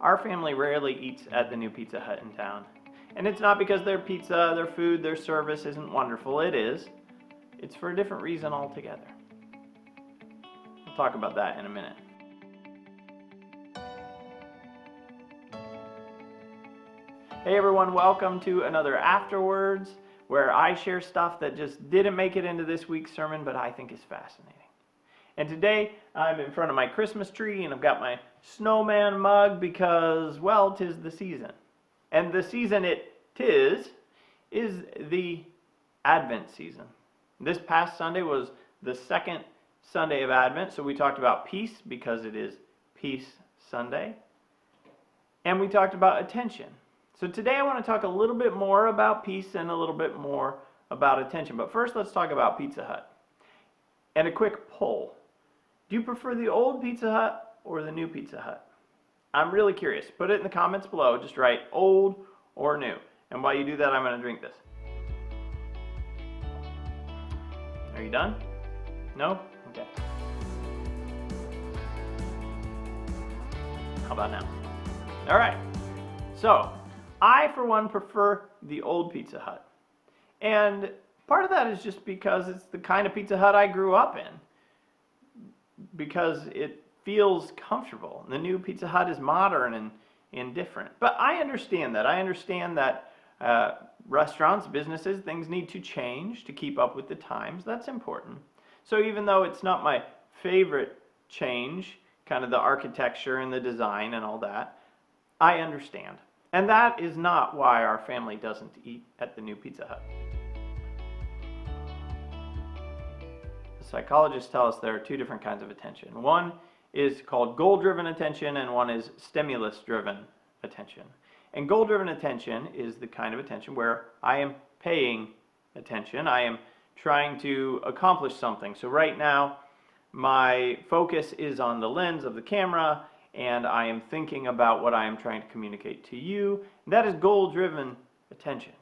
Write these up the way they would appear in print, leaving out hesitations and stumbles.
Our family rarely eats at the new Pizza Hut in town. And it's not because their pizza, their food, their service isn't wonderful. It is. It's for a different reason altogether. We'll talk about that in a minute. Hey everyone, welcome to another AfterWords, where I share stuff that just didn't make it into this week's sermon, but I think is fascinating. And today, I'm in front of my Christmas tree, and I've got my snowman mug because, well, 'tis the season. And the season is the Advent season. This past Sunday was the second Sunday of Advent, so we talked about peace because it is Peace Sunday. And we talked about attention. So today I want to talk a little bit more about peace and a little bit more about attention. But first, let's talk about Pizza Hut. And a quick poll. Do you prefer the old Pizza Hut or the new Pizza Hut? I'm really curious. Put it in the comments below. Just write old or new. And while you do that, I'm going to drink this. Are you done? No? Okay. How about now? All right. So, I, for one, prefer the old Pizza Hut. And part of that is just because it's the kind of Pizza Hut I grew up in. Because it feels comfortable. The new Pizza Hut is modern and different. But I understand that. I understand that restaurants, businesses, things need to change to keep up with the times. That's important. So even though it's not my favorite change, kind of the architecture and the design and all that, I understand. And that is not why our family doesn't eat at the new Pizza Hut. Psychologists tell us there are two different kinds of attention. One is called goal-driven attention, and one is stimulus-driven attention. And goal-driven attention is the kind of attention where I am paying attention. I am trying to accomplish something. So right now, my focus is on the lens of the camera, and I am thinking about what I am trying to communicate to you. That is goal-driven attention.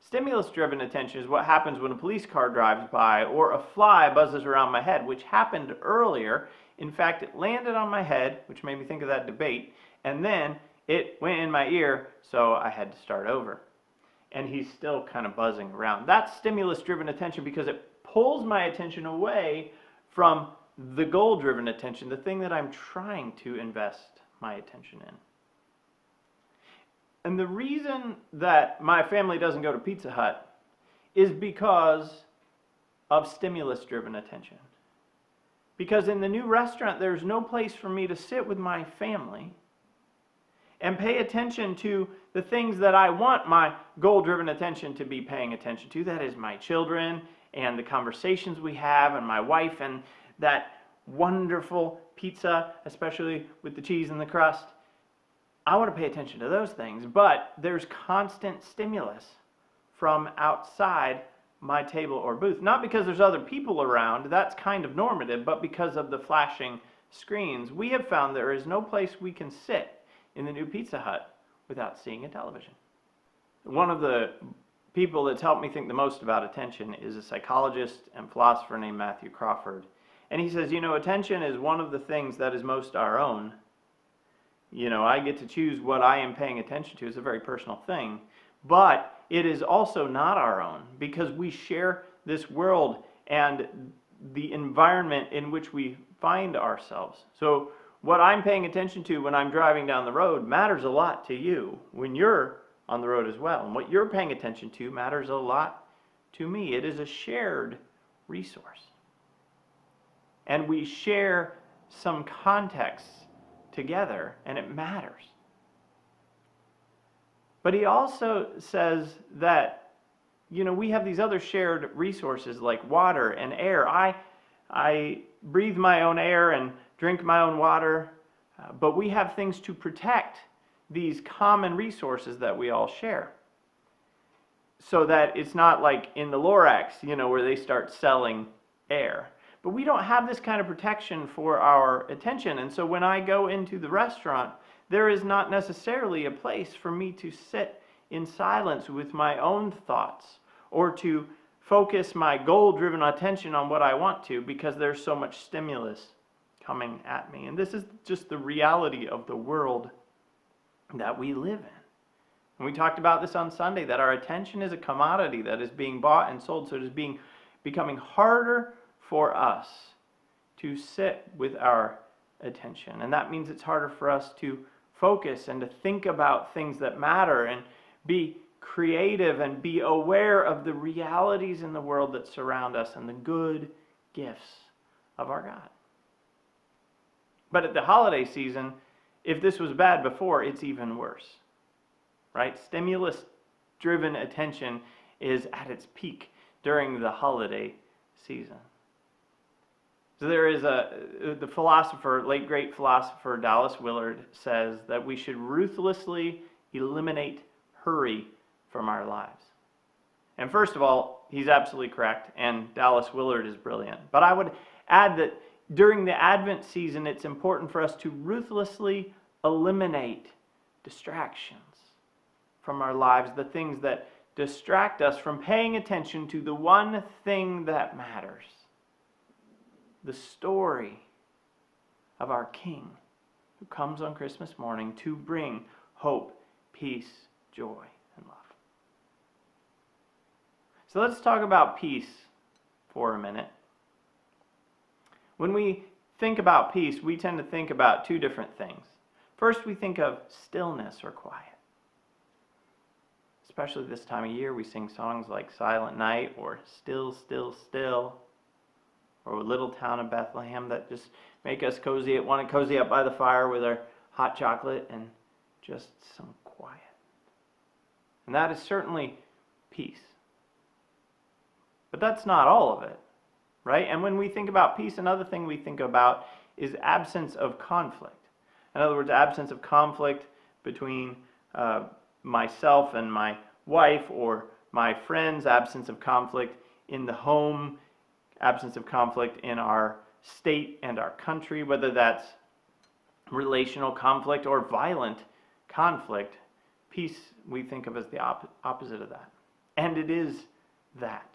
Stimulus-driven attention is what happens when a police car drives by or a fly buzzes around my head, which happened earlier. In fact, it landed on my head, which made me think of that debate, and then it went in my ear, so I had to start over. And he's still kind of buzzing around. That's stimulus-driven attention because it pulls my attention away from the goal-driven attention, the thing that I'm trying to invest my attention in. And the reason that my family doesn't go to Pizza Hut is because of stimulus-driven attention. Because in the new restaurant, there's no place for me to sit with my family and pay attention to the things that I want my goal-driven attention to be paying attention to. That is my children and the conversations we have and my wife and that wonderful pizza, especially with the cheese and the crust. I want to pay attention to those things, but there's constant stimulus from outside my table or booth. Not because there's other people around, that's kind of normative, but because of the flashing screens. We have found there is no place we can sit in the new Pizza Hut without seeing a television. One of the people that's helped me think the most about attention is a psychologist and philosopher named Matthew Crawford. And he says, attention is one of the things that is most our own. I get to choose what I am paying attention to. It's a very personal thing. But it is also not our own because we share this world and the environment in which we find ourselves. So what I'm paying attention to when I'm driving down the road matters a lot to you when you're on the road as well. And what you're paying attention to matters a lot to me. It is a shared resource. And we share some context together, and it matters. But he also says that, we have these other shared resources like water and air. I breathe my own air and drink my own water, but we have things to protect these common resources that we all share. So that it's not like in the Lorax, where they start selling air. But we don't have this kind of protection for our attention. And so when I go into the restaurant, there is not necessarily a place for me to sit in silence with my own thoughts or to focus my goal-driven attention on what I want to because there's so much stimulus coming at me. And this is just the reality of the world that we live in. And we talked about this on Sunday, that our attention is a commodity that is being bought and sold, so it is becoming harder for us to sit with our attention. And that means it's harder for us to focus and to think about things that matter and be creative and be aware of the realities in the world that surround us and the good gifts of our God. But at the holiday season, if this was bad before, it's even worse. Right? Stimulus-driven attention is at its peak during the holiday season. So there is the philosopher, late great philosopher Dallas Willard says that we should ruthlessly eliminate hurry from our lives. And first of all, he's absolutely correct, and Dallas Willard is brilliant. But I would add that during the Advent season, it's important for us to ruthlessly eliminate distractions from our lives, the things that distract us from paying attention to the one thing that matters. The story of our King who comes on Christmas morning to bring hope, peace, joy, and love. So let's talk about peace for a minute. When we think about peace, we tend to think about two different things. First, we think of stillness or quiet. Especially this time of year, we sing songs like Silent Night or Still, Still, Still, or Little Town of Bethlehem that just make us want to cozy up by the fire with our hot chocolate and just some quiet. And that is certainly peace. But that's not all of it, right? And when we think about peace, another thing we think about is absence of conflict. In other words, absence of conflict between myself and my wife or my friends, absence of conflict in the home, absence of conflict in our state and our country, whether that's relational conflict or violent conflict. Peace we think of as the opposite of that. And it is that.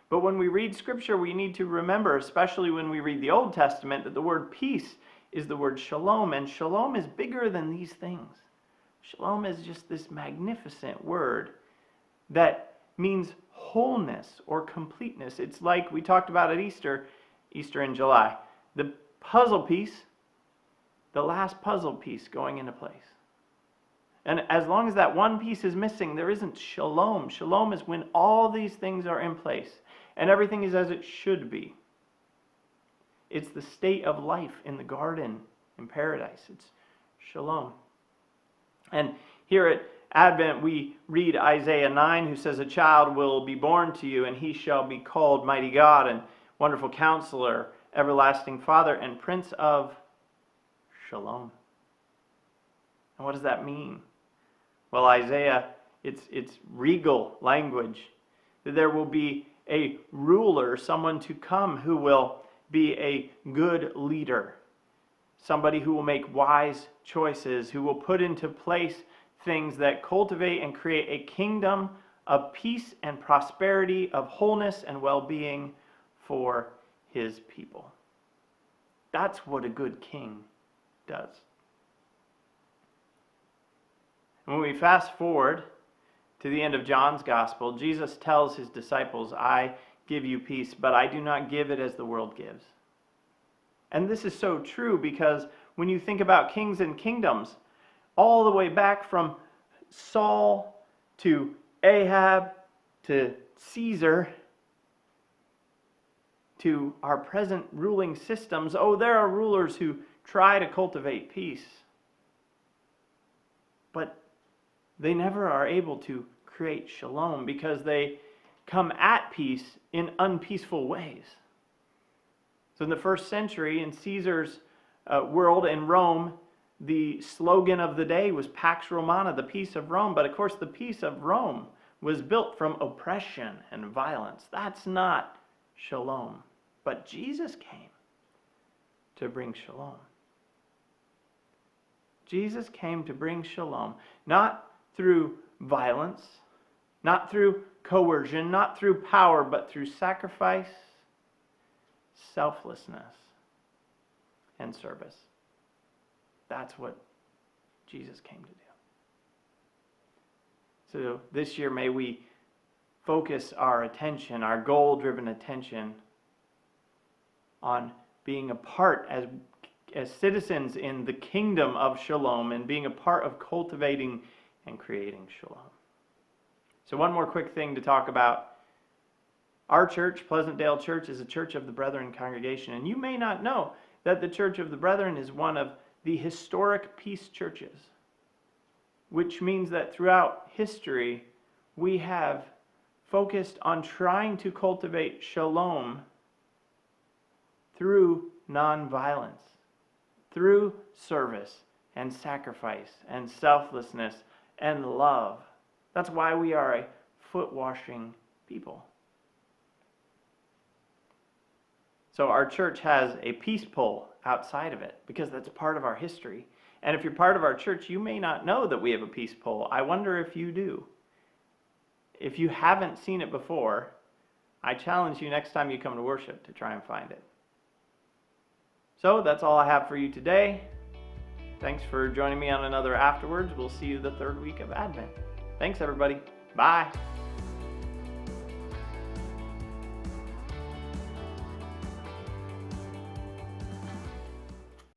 But when we read Scripture, we need to remember, especially when we read the Old Testament, that the word peace is the word shalom, and shalom is bigger than these things. Shalom is just this magnificent word that means wholeness or completeness. It's like we talked about at Easter in July. The puzzle piece, the last puzzle piece going into place. And as long as that one piece is missing, there isn't shalom. Shalom is when all these things are in place and everything is as it should be. It's the state of life in the garden, in paradise. It's shalom. And here at Advent, we read Isaiah 9, who says, "A child will be born to you, and he shall be called Mighty God, and Wonderful Counselor, Everlasting Father, and Prince of Shalom." And what does that mean? Well, Isaiah, it's regal language. That there will be a ruler, someone to come who will be a good leader. Somebody who will make wise choices, who will put into place things that cultivate and create a kingdom of peace and prosperity, of wholeness and well-being for his people. That's what a good king does. And when we fast forward to the end of John's Gospel, Jesus tells his disciples, "I give you peace, but I do not give it as the world gives." And this is so true because when you think about kings and kingdoms, all the way back from Saul to Ahab to Caesar to our present ruling systems, there are rulers who try to cultivate peace, but they never are able to create shalom because they come at peace in unpeaceful ways. So in the first century, in Caesar's world in Rome, the slogan of the day was Pax Romana, the peace of Rome. But of course, the peace of Rome was built from oppression and violence. That's not shalom. But Jesus came to bring shalom. Jesus came to bring shalom, not through violence, not through coercion, not through power, but through sacrifice, selflessness, and service. That's what Jesus came to do. So this year, may we focus our attention, our goal-driven attention, on being a part as citizens in the kingdom of Shalom and being a part of cultivating and creating Shalom. So one more quick thing to talk about. Our church, Pleasantdale Church, is a Church of the Brethren congregation, and you may not know that the Church of the Brethren is one of the historic peace churches, which means that throughout history, we have focused on trying to cultivate Shalom through nonviolence, through service and sacrifice and selflessness and love. That's why we are a foot-washing people. So our church has a peace pole outside of it because that's part of our history. And if you're part of our church, you may not know that we have a peace pole. I wonder if you do. If you haven't seen it before, I challenge you next time you come to worship to try and find it. So that's all I have for you today. Thanks for joining me on another AfterWords. We'll see you the third week of Advent. Thanks, everybody. Bye.